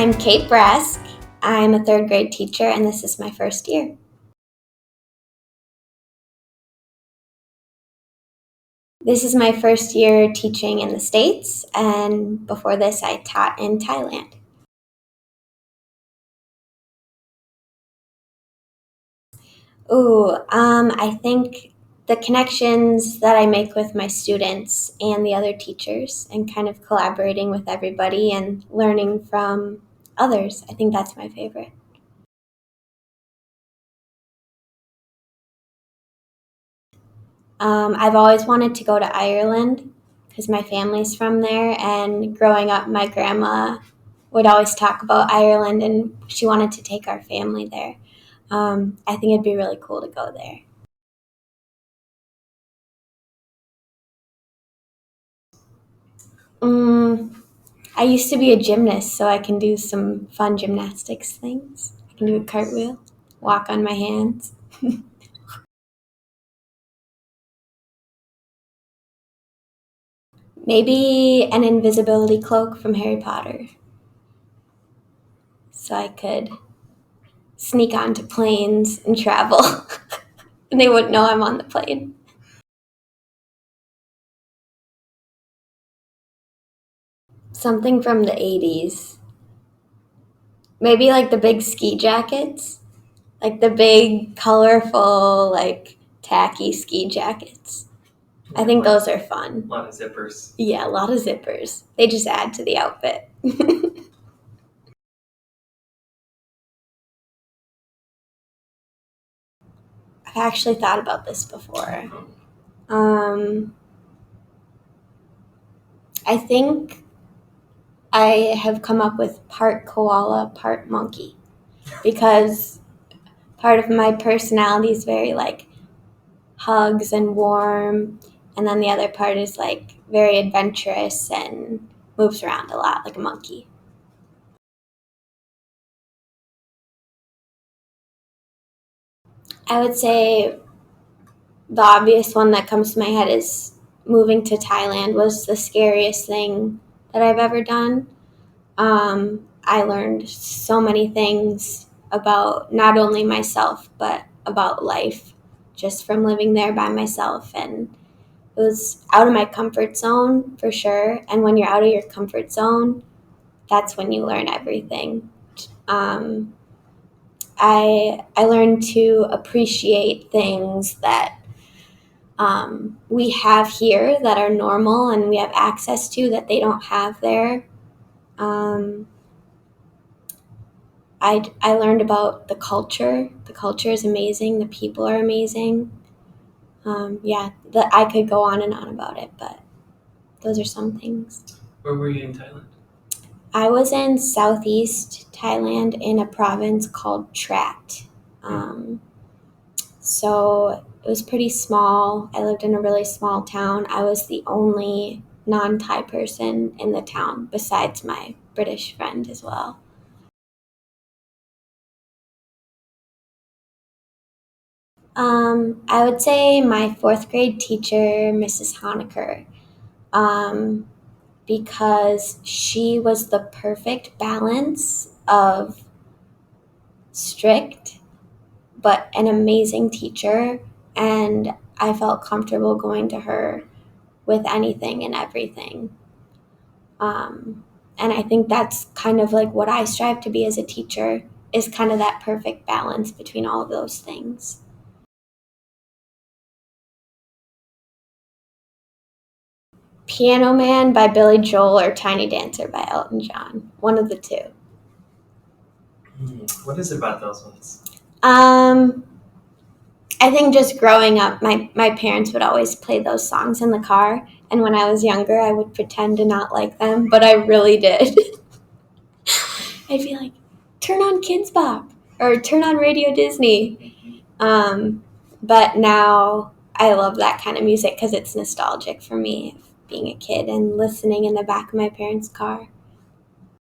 I'm Kate Brask. I'm a third grade teacher, and this is my first year. This is my first year teaching in the States, and before this, I taught in Thailand. I think the connections that I make with my students and the other teachers, and kind of collaborating with everybody and learning from others, I think that's my favorite. I've always wanted to go to Ireland because my family's from there, and growing up, my grandma would always talk about Ireland, and she wanted to take our family there. I think it'd be really cool to go there. I used to be a gymnast, so I can do some fun gymnastics things. I can do a cartwheel, walk on my hands. Maybe an invisibility cloak from Harry Potter, so I could sneak onto planes and travel, and they wouldn't know I'm on the plane. Something from the 80s. Maybe like the big ski jackets, like the big, colorful, like tacky ski jackets. I think those are fun. A lot of zippers. Yeah, a lot of zippers. They just add to the outfit. I've actually thought about this before. I think I have come up with part koala, part monkey, because part of my personality is very like hugs and warm, and then the other part is like very adventurous and moves around a lot like a monkey. I would say the obvious one that comes to my head is moving to Thailand was the scariest thing that I've ever done. I learned so many things about not only myself, but about life just from living there by myself. And it was out of my comfort zone for sure. And when you're out of your comfort zone, that's when you learn everything. Um, I learned to appreciate things that we have here that are normal and we have access to that they don't have there. Um, I learned about the culture. The culture is amazing. The people are amazing. I could go on and on about it, but those are some things. Where were you in Thailand? I was in southeast Thailand in a province called Trat. So it was pretty small. I lived in a really small town. I was the only non-Thai person in the town besides my British friend as well. I would say my fourth grade teacher, Mrs. Honecker, um, because she was the perfect balance of strict but an amazing teacher, and I felt comfortable going to her with anything and everything. And I think that's kind of like what I strive to be as a teacher, is kind of that perfect balance between all of those things. Piano Man by Billy Joel or Tiny Dancer by Elton John. One of the two. What is it about those ones? I think just growing up, my parents would always play those songs in the car. And when I was younger, I would pretend to not like them, but I really did. I'd be like, turn on Kids Bop or turn on Radio Disney. But now I love that kind of music because it's nostalgic for me, being a kid and listening in the back of my parents' car.